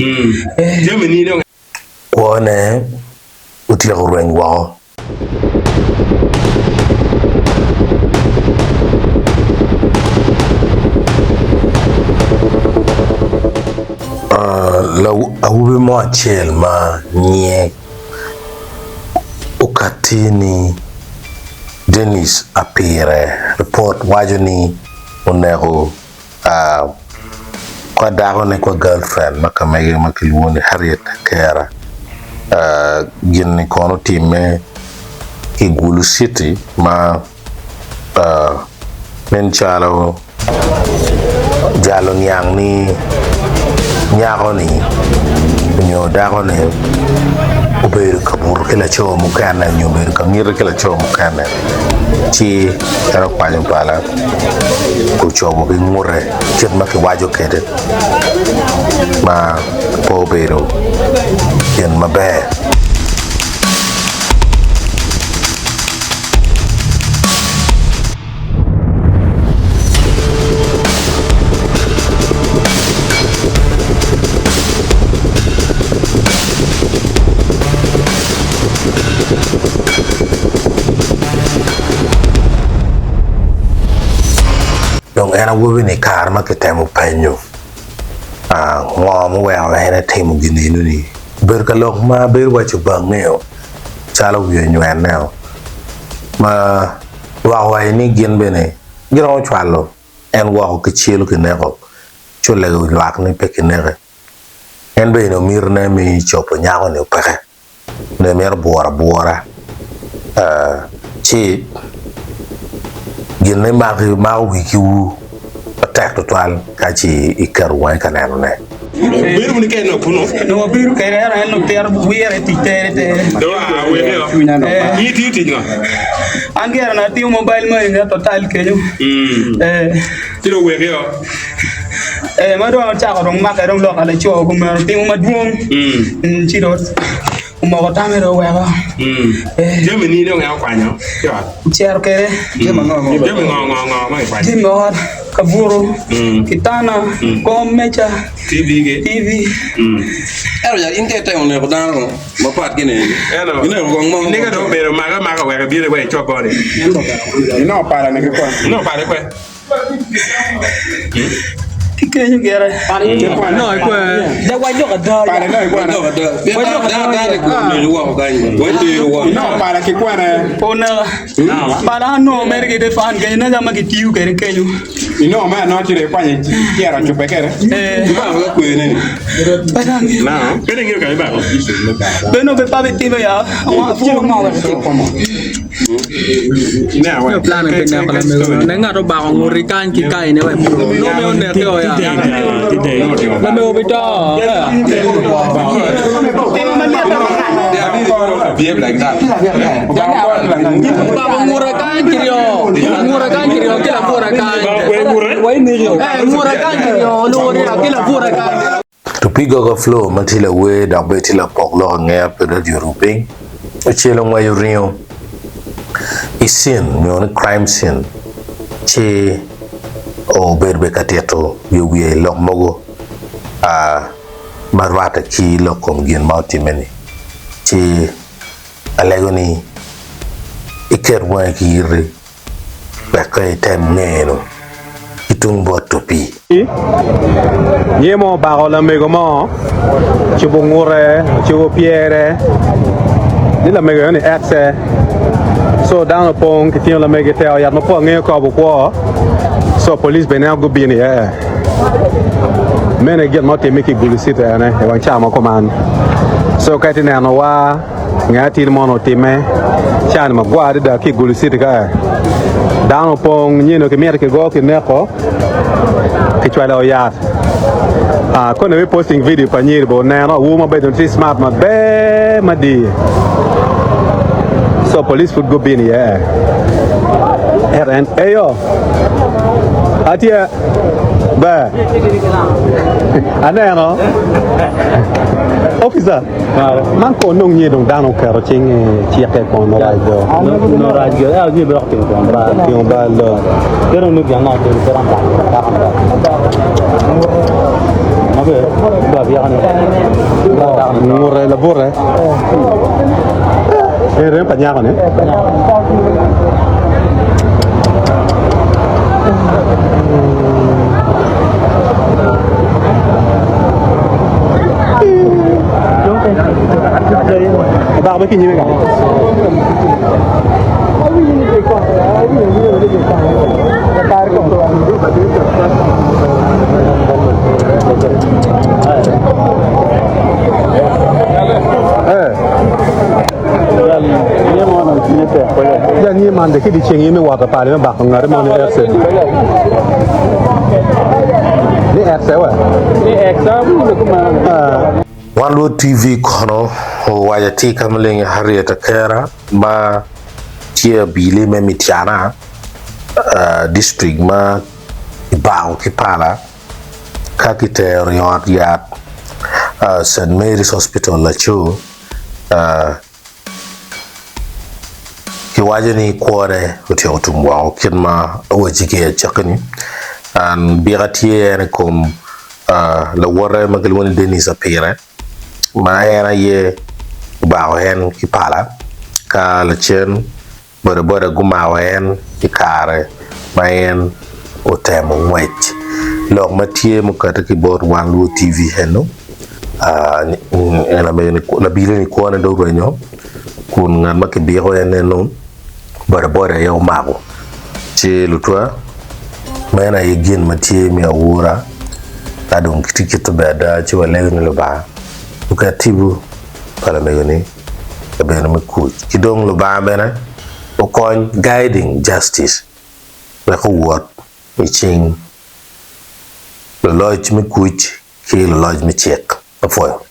Germany don't. One utia ring wall. Low I will be more chill ma nye ukatini Dennis appear report wajoni onego kwa dago ne kwa girlfriend makamege makiluone Harriet Kera gini kono time Igulu City ma men chalo jalo nyang ni nyako ni nyo dago ne uberu kabur kila choo mukana nyo uberu kamira kila choo mukana chi era kwa pala kuchobo bingure chet maki wajo kede ma po uberu yen mabe dong era wobe ni kar ma ketemo penyo ngom wewe ene timo gini ni ber ka lok ma ber wacho bang'eyo chalo wiyo nywen neo ma wawa ni gin bene giro chwalo en wako kichielo kinego chule lwak ni pe kinege en be no mirne mi chopo nyako ni peke ne mer buora chi gine ma wiki wu attack to twal kachi ikarwa kanano ne Biru ni keno kuno. No biru kere era no ter buere ti tere. Do a we ne. Yiti no. Angera na ti mobile money na total kenyo. Tiro we yo. Ma do cha ko rong maka rong lo kala cho ko ma ti ma duong. Chiro. Mo ko tamero we ba. Germany don't ya kwanyo. Yo. Cher kere. Germany ngo ma kwanyo. Timor kaburu kitana komecha TV Ero ya intete on le bodano ma pat gine gine ko mo ne ga do bero maga we ga bi we choko ni no para ne ko no para kwe kenyo gere no ko da wajo ka da para no ko da ko ni wa ga ni wa ti wa no para ki kwa ne ona para no merge de fan ke na jama ki tiu kere kenyo no ma no tire kwa ni kiara chupe kere ba ga ko ni na pede ngi ga ba beno be pa beti be ya wa fu ma wa ti ko mo na wa plan ke na kala me na nga ro ba ngori kan ki kai ne wa no me on ne ko ya na me obita behave like that ba ngora kan kirio kila fora kan ngora kan kirio lo ri kila fora kan tupigo go flow matila we da betila poklo nge pedo diuruping uchelo ngwayo rio isin nyon crime scene che o berbe kateto yowie lok mogo marwata ki lokom gin mauti meni che alegoni iker mwa kiri bakay tem ngeno itung botopi Niemo barola megomo chibungure chibopiere ni la mego ni exe so down upon kitio la mego teo ya no po nge ko bo so police benel go bini mene get moti miki gulisita ne e wan chama command so kati na no wa ngati mono time chan ma guarda da ki gulisita ka down upon nyino ke mer ke go ke neko ke chwala o ya kono we posting video panyir bo na no wo ma be don smart ma be ma di so police would go bini and ayo atia ba ano officer man ko nong ni dong dano karo ching chi ke ko no radio ya ni bro ke ko ba lo pero no ya no ke ran ba Ngure labore. Ren panya kan Ba mấy cái như vậy ya ni man de ki di chengi mi wata pale ba ko ngare mo ni RC ni RC wa ni RC ko ma Wanlu TV kono wajati kamling Harriet Kera ma tia bili me mitiana district ma ibao kipala kakite riot yat St. Mary's Hospital la chu ki wajani kwore utio tumwa kinma wajike chakani an birati ene kom la wore magalwani Denise apire ma era ye bao hen ki pala ka la chen bore guma wen ki kare ma en o temo wet lok ma tie mo ka ki bor Wanlu TV heno ena me na bile ni ko na do renyo kun ngan ma ki bi ho en non bore yo mago che lutwa ma na ye gin ma tie mi awura ta don kitikito beda che wale ni lo ba ukatibu pala megani abena makuj kidong lo ba bena o kon guiding justice la ko wot mi ching lo loj mi kuj ki lo loj mi check afoyo